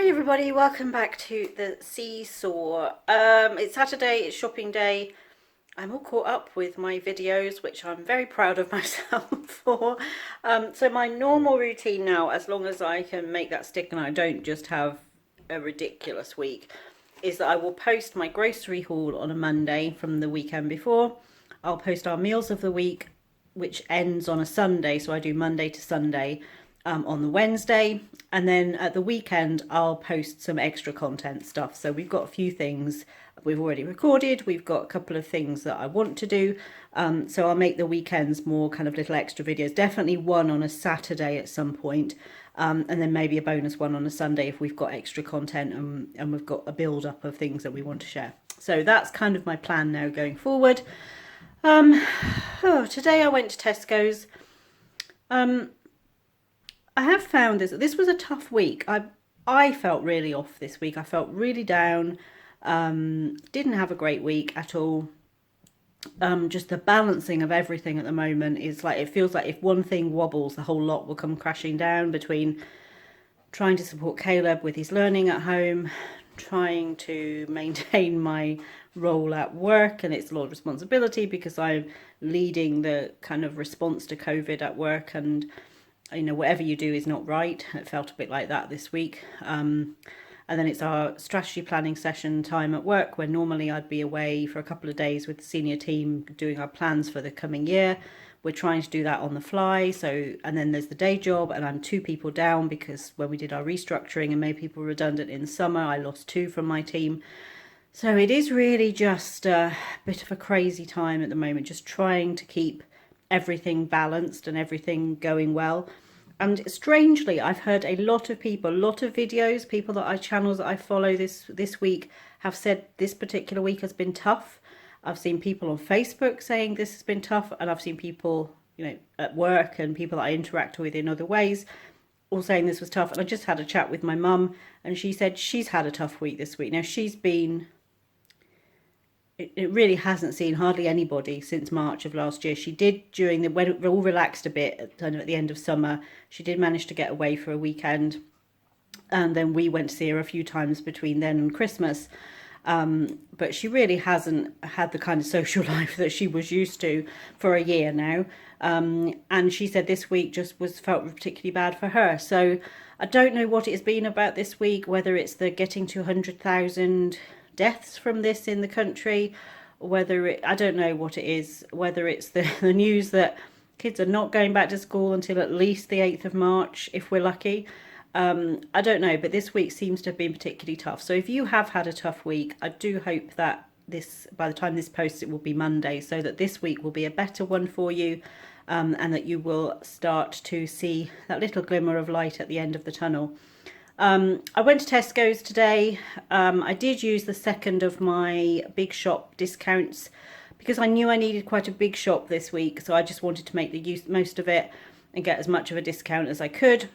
Hi everybody, welcome back to the SeeSaw. It's Saturday, it's shopping day. I'm all caught up with my videos, which I'm very proud of myself for. So my normal routine now, as long as I can make that stick and I don't just have a ridiculous week, is that I will post my grocery haul on a Monday from the weekend before. I'll post our meals of the week, which ends on a Sunday, so I do Monday to Sunday. On the Wednesday, and then at the weekend I'll post some extra content stuff. So we've got a few things we've already recorded, we've got a couple of things that I want to do, so I'll make the weekends more kind of little extra videos, definitely one on a Saturday at some point, and then maybe a bonus one on a Sunday if we've got extra content and we've got a build up of things that we want to share. So that's kind of my plan now going forward. Today I went to Tesco's. I have found this was a tough week. I felt really off this week. I felt really down. Didn't have a great week at all. Just the balancing of everything at the moment is like, it feels like if one thing wobbles, the whole lot will come crashing down, between trying to support Caleb with his learning at home, trying to maintain my role at work, and it's a lot of responsibility because I'm leading the kind of response to COVID at work, and you know, whatever you do is not right. It felt a bit like that this week. And then it's our strategy planning session time at work, where normally I'd be away for a couple of days with the senior team doing our plans for the coming year. We're trying to do that on the fly. So, and then there's the day job, and I'm 2 people down because when we did our restructuring and made people redundant in summer, I lost 2 from my team. So it is really just a bit of a crazy time at the moment, just trying to keep everything balanced and everything going well. And strangely, I've heard a lot of people, a lot of videos, people that channels that I follow this week have said this particular week has been tough. I've seen people on Facebook saying this has been tough, and I've seen people, you know, at work and people that I interact with in other ways all saying this was tough. And I just had a chat with my mum, and she said she's had a tough week this week. Now, she's been... It really hasn't seen hardly anybody since March of last year. She did, during the, when we all relaxed a bit at the end of summer, she did manage to get away for a weekend, and then we went to see her a few times between then and Christmas. But she really hasn't had the kind of social life that she was used to for a year now. And she said this week just felt particularly bad for her. So I don't know what it has been about this week, whether it's the getting to 100,000 deaths from this in the country, whether I don't know what it is, whether it's the news that kids are not going back to school until at least the 8th of March, if we're lucky. I don't know, but this week seems to have been particularly tough. So if you have had a tough week, I do hope that by the time this posts, it will be Monday, so that this week will be a better one for you, and that you will start to see that little glimmer of light at the end of the tunnel. I went to Tesco's today. I did use the second of my big shop discounts because I knew I needed quite a big shop this week, so I just wanted to make the most of it and get as much of a discount as I could.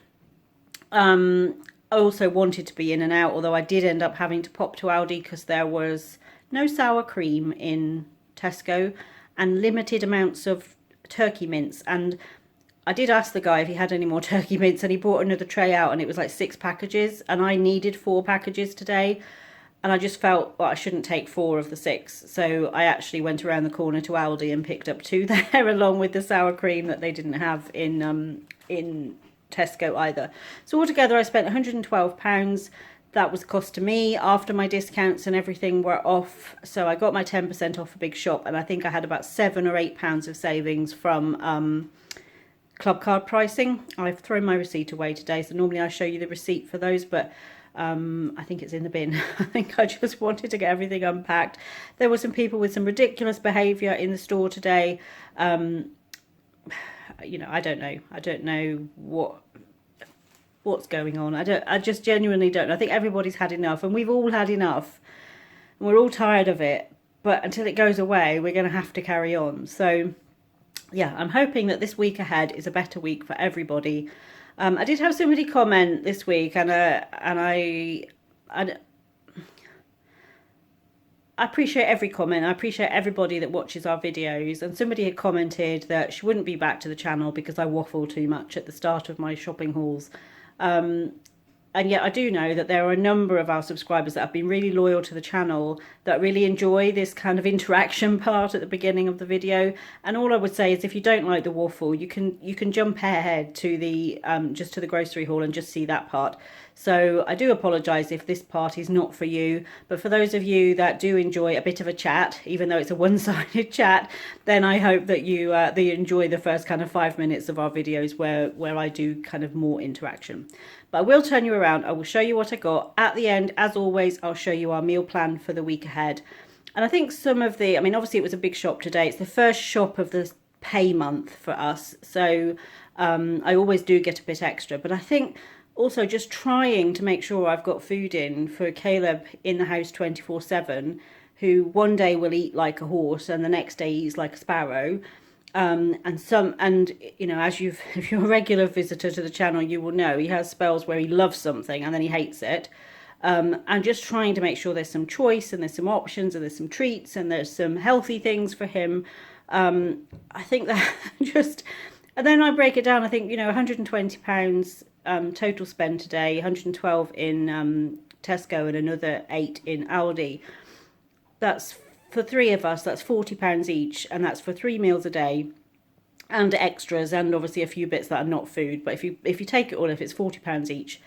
I also wanted to be in and out, although I did end up having to pop to Aldi because there was no sour cream in Tesco and limited amounts of turkey mince. And I did ask the guy if he had any more turkey mince, and he brought another tray out, and it was like 6 packages, and I needed 4 packages today, and I just felt, well, I shouldn't take 4 of the 6, so I actually went around the corner to Aldi and picked up 2 there along with the sour cream that they didn't have in Tesco either. So altogether I spent £112. That was cost to me after my discounts and everything were off. So I got my 10% off a big shop, and I think I had about £7 or £8 of savings from Clubcard pricing. I've thrown my receipt away today, so normally I show you the receipt for those, but I think it's in the bin. I think I just wanted to get everything unpacked. There were some people with some ridiculous behaviour in the store today. You know, I don't know what's going on. I just genuinely don't know. I think everybody's had enough, and we've all had enough, and we're all tired of it, but until it goes away, we're going to have to carry on. So yeah, I'm hoping that this week ahead is a better week for everybody. I did have somebody comment this week, and I appreciate every comment. I appreciate everybody that watches our videos. And somebody had commented that she wouldn't be back to the channel because I waffle too much at the start of my shopping hauls. and yet I do know that there are a number of our subscribers that have been really loyal to the channel, that really enjoy this kind of interaction part at the beginning of the video. And all I would say is, if you don't like the waffle, you can jump ahead to the just to the grocery haul and just see that part. So I do apologise if this part is not for you, but for those of you that do enjoy a bit of a chat, even though it's a one-sided chat, then I hope that you enjoy the first kind of 5 minutes of our videos where I do kind of more interaction. But I will turn you around. I will show you what I got. At the end, as always, I'll show you our meal plan for the week ahead. And I think some of the, I mean, obviously it was a big shop today. It's the first shop of the pay month for us. So I always do get a bit extra. But I think also just trying to make sure I've got food in for Caleb in the house 24/7, who one day will eat like a horse and the next day eats like a sparrow. And you know, as if you're a regular visitor to the channel, you will know he has spells where he loves something and then he hates it. And just trying to make sure there's some choice and there's some options and there's some treats and there's some healthy things for him. I think that just, and then I break it down. I think, you know, £120 total spend today, 112 in Tesco and another 8 in Aldi. That's for 3 of us, that's £40 each, and that's for 3 meals a day and extras, and obviously a few bits that are not food. But if you take it all, if it's £40 each,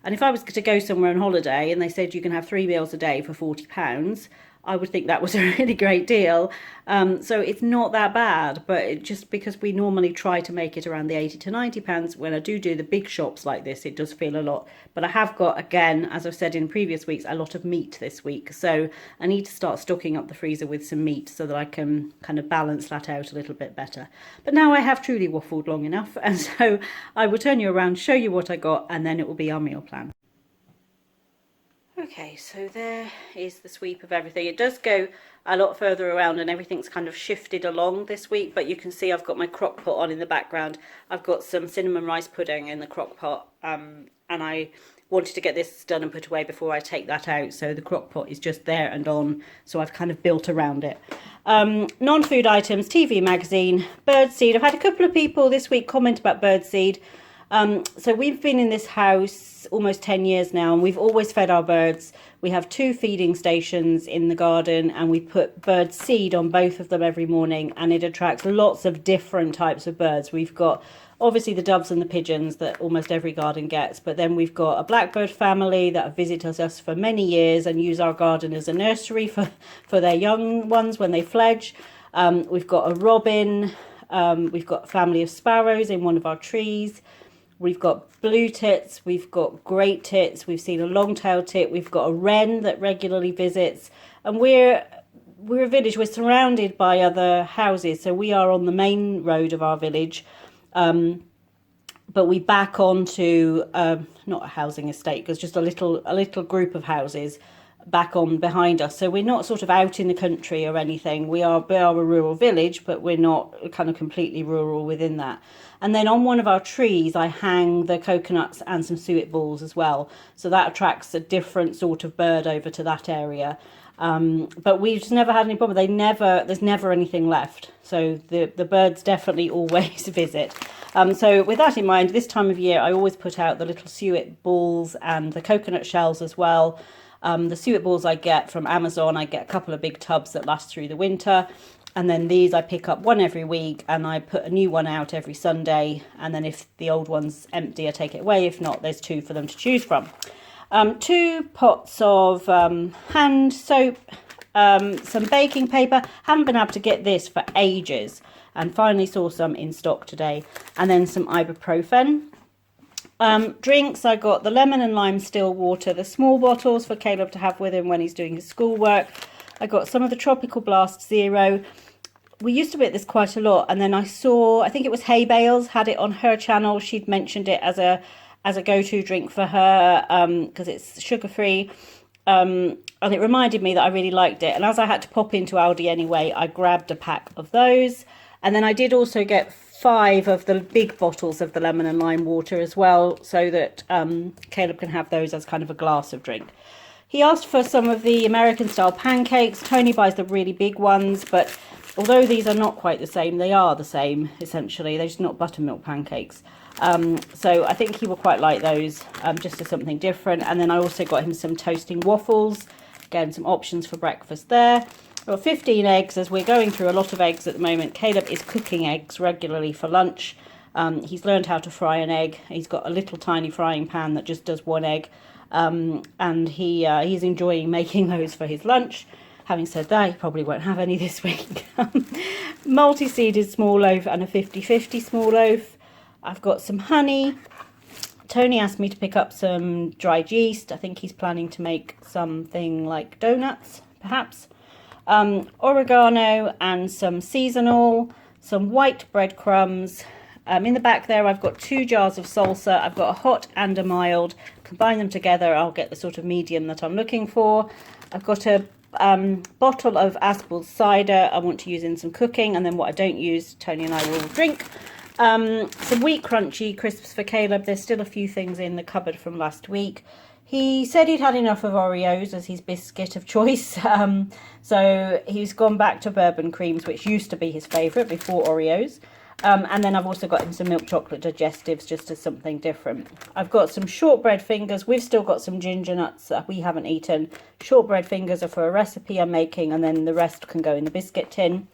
and if I was to go somewhere on holiday and they said you can have 3 meals a day for £40, I would think that was a really great deal. So it's not that bad, but just because we normally try to make it around the £80 to £90, when I do the big shops like this, it does feel a lot. But I have got, again, as I've said in previous weeks, a lot of meat this week. So I need to start stocking up the freezer with some meat so that I can kind of balance that out a little bit better. But now I have truly waffled long enough, and so I will turn you around, show you what I got, and then it will be our meal plan. Okay, so there is the sweep of everything. It does go a lot further around and everything's kind of shifted along this week, but you can see I've got my crock pot on in the background. I've got some cinnamon rice pudding in the crock pot, and I wanted to get this done and put away before I take that out, so the crock pot is just there and on, so I've kind of built around it. Non-food items, TV magazine, birdseed. I've had a couple of people this week comment about birdseed. So we've been in this house almost 10 years now, and we've always fed our birds. We have 2 feeding stations in the garden, and we put bird seed on both of them every morning, and it attracts lots of different types of birds. We've got obviously the doves and the pigeons that almost every garden gets, but then we've got a blackbird family that have visited us for many years and use our garden as a nursery for their young ones when they fledge. We've got a robin, we've got a family of sparrows in one of our trees. We've got blue tits, we've got great tits, we've seen a long-tailed tit, we've got a wren that regularly visits, and we're a village, we're surrounded by other houses, so we are on the main road of our village, but we back onto not a housing estate, because just a little group of houses back on behind us, so we're not sort of out in the country or anything. We are a rural village, but we're not kind of completely rural within that. And then on one of our trees I hang the coconuts and some suet balls as well, so that attracts a different sort of bird over to that area. But we've just never had any problem. There's never anything left, so the birds definitely always visit. So with that in mind, this time of year I always put out the little suet balls and the coconut shells as well. The suet balls I get from Amazon. I get a couple of big tubs that last through the winter, and then these I pick up one every week, and I put a new one out every Sunday, and then if the old one's empty I take it away. If not, there's 2 for them to choose from. 2 pots of hand soap, some baking paper. Haven't been able to get this for ages, and finally saw some in stock today, and then some ibuprofen. Drinks, I got the lemon and lime still water, the small bottles for Caleb to have with him when he's doing his schoolwork. I got some of the Tropical Blast Zero. We used to get this quite a lot, and then I saw, I think it was Hay Bales had it on her channel. She'd mentioned it as a go-to drink for her, because it's sugar-free, and it reminded me that I really liked it. And as I had to pop into Aldi anyway, I grabbed a pack of those. And then I did also get 5 of the big bottles of the lemon and lime water as well, so that Caleb can have those as kind of a glass of drink. He asked for some of the American style pancakes. Tony buys the really big ones, but although these are not quite the same, they are the same essentially. They're just not buttermilk pancakes. So I think he will quite like those, just as something different. And then I also got him some toasting waffles. Again, some options for breakfast there. Well, 15 eggs, as we're going through a lot of eggs at the moment. Caleb is cooking eggs regularly for lunch. He's learned how to fry an egg. He's got a little tiny frying pan that just does one egg. And he's enjoying making those for his lunch. Having said that, he probably won't have any this week. Multi-seeded small loaf and a 50-50 small loaf. I've got some honey. Tony asked me to pick up some dried yeast. I think he's planning to make something like donuts, perhaps. Oregano and some seasonal, some white breadcrumbs. In the back there, I've got 2 jars of salsa. I've got a hot and a mild. Combine them together, I'll get the sort of medium that I'm looking for. I've got a bottle of Aspel's cider I want to use in some cooking, and then what I don't use, Tony and I will drink. Some wheat crunchy crisps for Caleb. There's still a few things in the cupboard from last week. He said he'd had enough of Oreos as his biscuit of choice, so he's gone back to bourbon creams, which used to be his favourite before Oreos. And then I've also got him some milk chocolate digestives, just as something different. I've got some shortbread fingers. We've still got some ginger nuts that we haven't eaten. Shortbread fingers are for a recipe I'm making, and then the rest can go in the biscuit tin.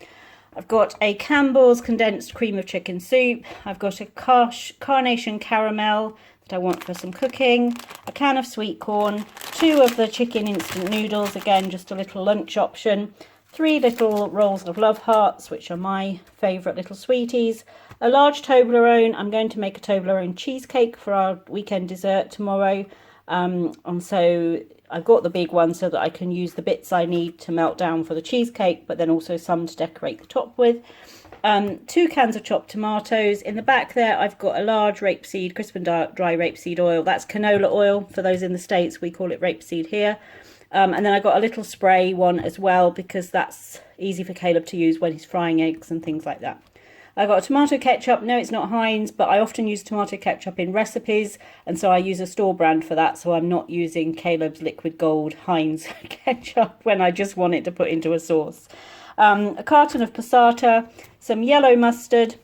I've got a Campbell's condensed cream of chicken soup. I've got a carnation caramel that I want for some cooking. A can of sweet corn. 2 of the chicken instant noodles, again just a little lunch option. 3 little rolls of love hearts, which are my favourite little sweeties. A large Toblerone. I'm going to make a Toblerone cheesecake for our weekend dessert tomorrow. And so I've got the big one so that I can use the bits I need to melt down for the cheesecake, but then also some to decorate the top with. 2 cans of chopped tomatoes. In the back there, I've got a large rapeseed, crisp and dry rapeseed oil. That's canola oil. For those in the States, we call it rapeseed here. And then I got a little spray one as well, because that's easy for Caleb to use when he's frying eggs and things like that. I got a tomato ketchup. No, it's not Heinz, but I often use tomato ketchup in recipes, and so I use a store brand for that, so I'm not using Caleb's Liquid Gold Heinz ketchup when I just want it to put into a sauce. A carton of passata, some yellow mustard,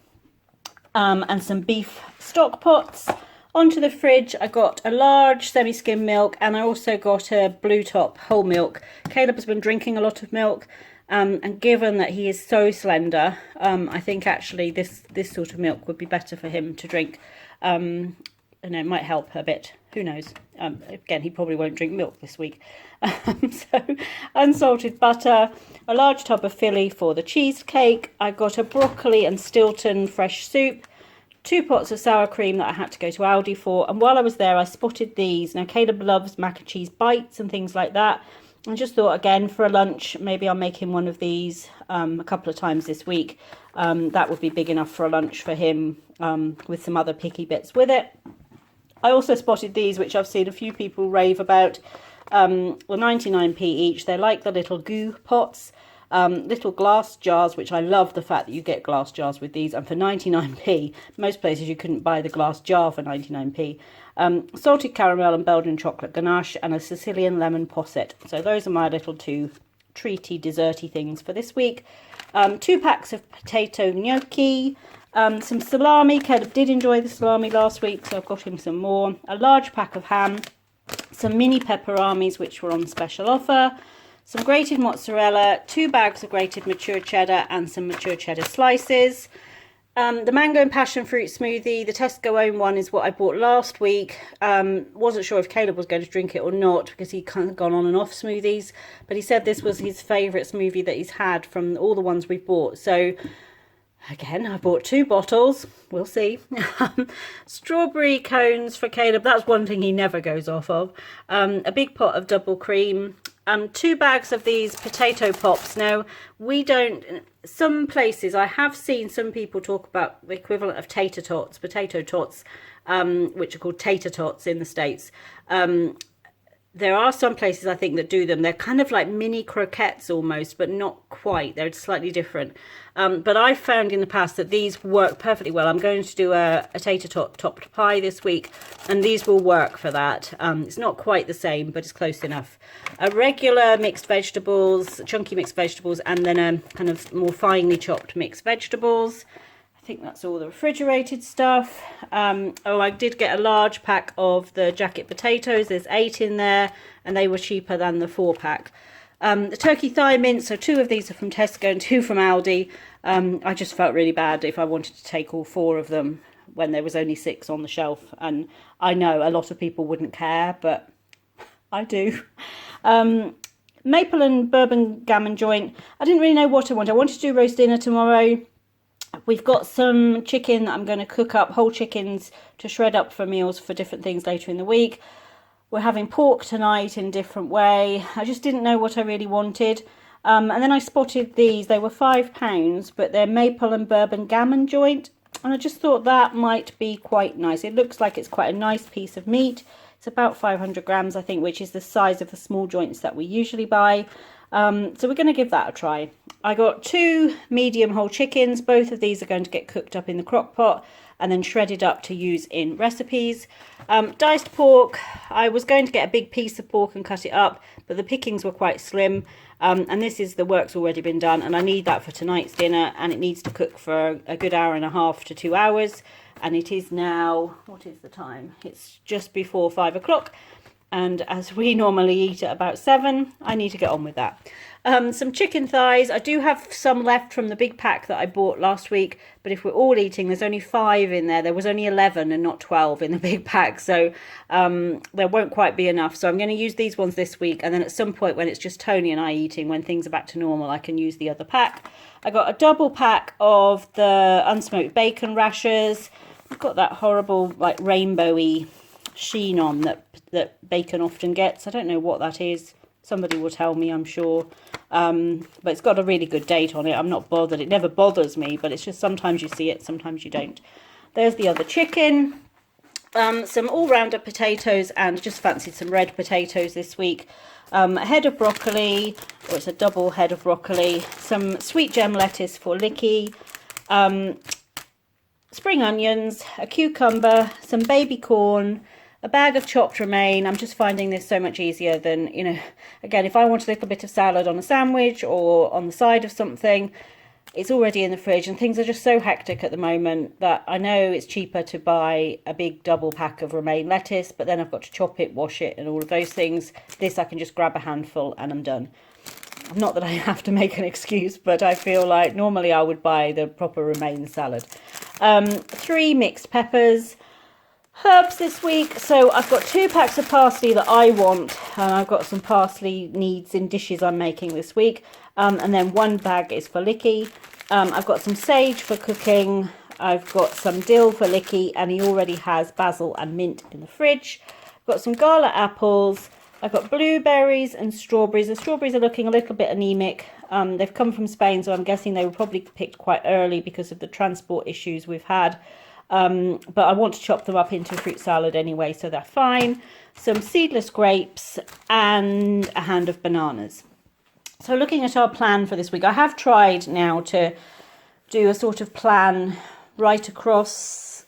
and some beef stock pots. Onto the fridge, I got a large semi-skim milk, and I also got a Blue Top whole milk. Caleb has been drinking a lot of milk. And given that he is so slender, I think actually this sort of milk would be better for him to drink. And it might help a bit. Who knows? Again, he probably won't drink milk this week. So unsalted butter, a large tub of Philly for the cheesecake. I got a broccoli and Stilton fresh soup, 2 pots of sour cream that I had to go to Aldi for. And while I was there, I spotted these. Now, Caleb loves mac and cheese bites and things like that. I just thought, again, for a lunch, maybe I'll make him one of these a couple of times this week. That would be big enough for a lunch for him, with some other picky bits with it. I also spotted these, which I've seen a few people rave about. Well, 99p each. They're like the little goo pots, little glass jars, which I love the fact that you get glass jars with these. And for 99p, most places you couldn't buy the glass jar for 99p. Salted caramel and Belgian chocolate ganache, and a Sicilian lemon posset. So those are my little 2 treaty, desserty things for this week. 2 packs of potato gnocchi, some salami. Caleb did enjoy the salami last week, so I've got him some more. A large pack of ham, some mini pepperamis, which were on special offer, some grated mozzarella, 2 bags of grated mature cheddar, and some mature cheddar slices. The mango and passion fruit smoothie, the Tesco own one, is what I bought last week. Wasn't sure if Caleb was going to drink it or not, because he'd kind of gone on and off smoothies. But he said this was his favourite smoothie that he's had from all the ones we've bought. So, again, I bought 2 bottles. We'll see. Strawberry cones for Caleb. That's one thing he never goes off of. A big pot of double cream. 2 bags of these potato pops. Now, we don't... Some places, I have seen some people talk about the equivalent of tater tots, potato tots, which are called tater tots in the States. There are some places, I think, that do them. They're kind of like mini croquettes almost, but not quite. They're slightly different. But I've found in the past that these work perfectly well. I'm going to do a tater tot topped pie this week, and these will work for that. It's not quite the same, but it's close enough. A regular mixed vegetables, chunky mixed vegetables, and then a kind of more finely chopped mixed vegetables. I think that's all the refrigerated stuff. Oh, I did get a large pack of the jacket potatoes. There's 8 in there, and they were cheaper than the 4-pack. The turkey thigh mince, so 2 of these are from Tesco and 2 from Aldi. I just felt really bad if I wanted to take all 4 of them when there was only 6 on the shelf. And I know a lot of people wouldn't care, but I do. Maple and bourbon gammon joint. I didn't really know what I wanted. I wanted to do roast dinner tomorrow. We've got some chicken that I'm going to cook up, whole chickens to shred up for meals for different things later in the week. We're having pork tonight in a different way. I just didn't know what I really wanted. And then I spotted these. They were £5, but they're maple and bourbon gammon joint. And I just thought that might be quite nice. It looks like it's quite a nice piece of meat. It's about 500 grams, I think, which is the size of the small joints that we usually buy. So we're going to give that a try. I got 2 medium whole chickens. Both of these are going to get cooked up in the crock pot and then shredded up to use in recipes. Diced pork. I was going to get a big piece of pork and cut it up, but the pickings were quite slim. And this is the work's already been done, and I need that for tonight's dinner, and it needs to cook for a good 1.5 to 2 hours. And it is now, what is the time? It's just before 5 o'clock. And as we normally eat at about 7, I need to get on with that. Some chicken thighs. I do have some left from the big pack that I bought last week, but if we're all eating, there's only 5 in there. There was only 11 and not 12 in the big pack, so there won't quite be enough. So I'm going to use these ones this week, and then at some point when it's just Tony and I eating, when things are back to normal, I can use the other pack. I got a double pack of the unsmoked bacon rashers. I've got that horrible, like, rainbowy sheen on that bacon often gets. I don't know what that is. Somebody will tell me, I'm sure. But it's got a really good date on it. I'm not bothered. It never bothers me, but it's just sometimes you see it, sometimes you don't. There's the other chicken. Some all-rounder potatoes, and just fancied some red potatoes this week. A head of broccoli, or it's a double head of broccoli. Some sweet gem lettuce for Licky. Spring onions, a cucumber, some baby corn, a bag of chopped romaine. I'm just finding this so much easier than, you know, again, if I want a little bit of salad on a sandwich or on the side of something, it's already in the fridge, and things are just so hectic at the moment that I know it's cheaper to buy a big double pack of romaine lettuce, but then I've got to chop it, wash it, and all of those things. This I can just grab a handful and I'm done. Not that I have to make an excuse, but I feel like normally I would buy the proper romaine salad. 3 mixed peppers. Herbs this week. So I've got 2 packs of parsley that I want. I've got some parsley needs in dishes I'm making this week. And then 1 bag is for Licky. I've got some sage for cooking. I've got some dill for Licky, and he already has basil and mint in the fridge. I've got some gala apples. I've got blueberries and strawberries. The strawberries are looking a little bit anemic. They've come from Spain, so I'm guessing they were probably picked quite early because of the transport issues we've had. But I want to chop them up into a fruit salad anyway, so they're fine. Some seedless grapes and a hand of bananas. So looking at our plan for this week, I have tried now to do a sort of plan right across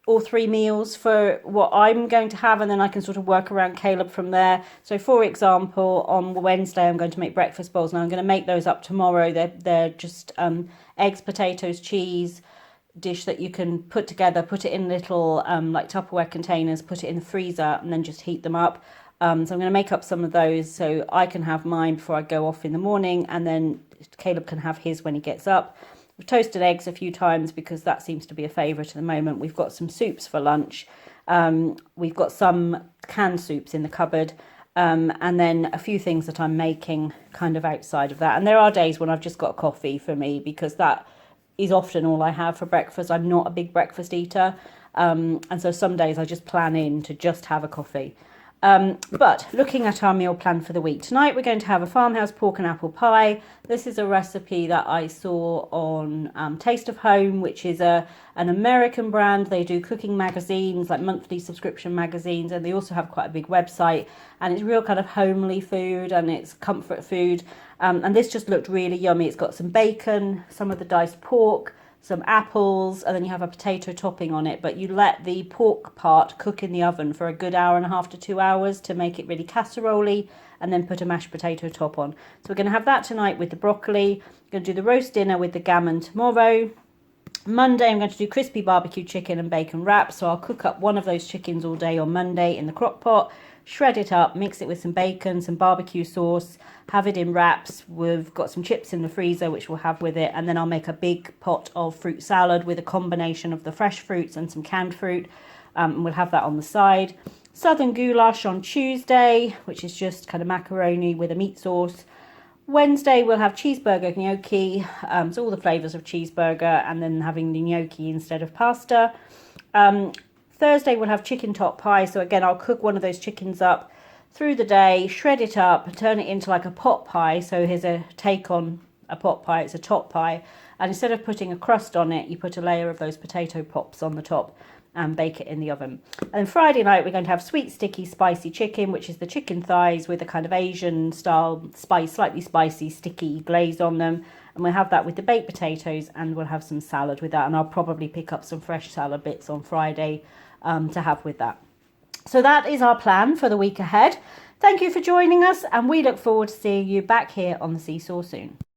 all 3 meals for what I'm going to have, and then I can sort of work around Caleb from there. So for example, on Wednesday I'm going to make breakfast bowls. Now I'm going to make those up tomorrow. They're just eggs, potatoes, cheese dish that you can put together, put it in little like Tupperware containers, put it in the freezer, and then just heat them up. So I'm going to make up some of those so I can have mine before I go off in the morning, and then Caleb can have his when he gets up. We've toasted eggs a few times because that seems to be a favourite at the moment. We've got some soups for lunch. We've got some canned soups in the cupboard. And then a few things that I'm making kind of outside of that. And there are days when I've just got coffee for me, because that is often all I have for breakfast. I'm not a big breakfast eater. And so some days I just plan in to just have a coffee. But looking at our meal plan for the week, tonight we're going to have a farmhouse pork and apple pie. This is a recipe that I saw on Taste of Home, which is an American brand. They do cooking magazines, like monthly subscription magazines, and they also have quite a big website, and it's real kind of homely food, and it's comfort food. And this just looked really yummy. It's got some bacon, some of the diced pork, some apples, and then you have a potato topping on it. But you let the pork part cook in the oven for a good hour and a half to 2 hours to make it really casserole-y, and then put a mashed potato top on. So we're going to have that tonight with the broccoli. I'm going to do the roast dinner with the gammon tomorrow. Monday, I'm going to do crispy barbecue chicken and bacon wraps. So I'll cook up one of those chickens all day on Monday in the crock pot, shred it up, mix it with some bacon, some barbecue sauce, have it in wraps. We've got some chips in the freezer, which we'll have with it. And then I'll make a big pot of fruit salad with a combination of the fresh fruits and some canned fruit. And we'll have that on the side. Southern goulash on Tuesday, which is just kind of macaroni with a meat sauce. Wednesday we'll have cheeseburger gnocchi, so all the flavours of cheeseburger, and then having the gnocchi instead of pasta. Thursday we'll have chicken top pie, so again I'll cook one of those chickens up through the day, shred it up, turn it into like a pot pie. So here's a take on a pot pie, it's a top pie, and instead of putting a crust on it, you put a layer of those potato pops on the top and bake it in the oven. And then Friday night we're going to have sweet sticky spicy chicken, which is the chicken thighs with a kind of Asian style slightly spicy sticky glaze on them, and we'll have that with the baked potatoes, and we'll have some salad with that, and I'll probably pick up some fresh salad bits on Friday to have with that. So that is our plan for the week ahead. Thank you for joining us, and we look forward to seeing you back here on the SeeSaw soon.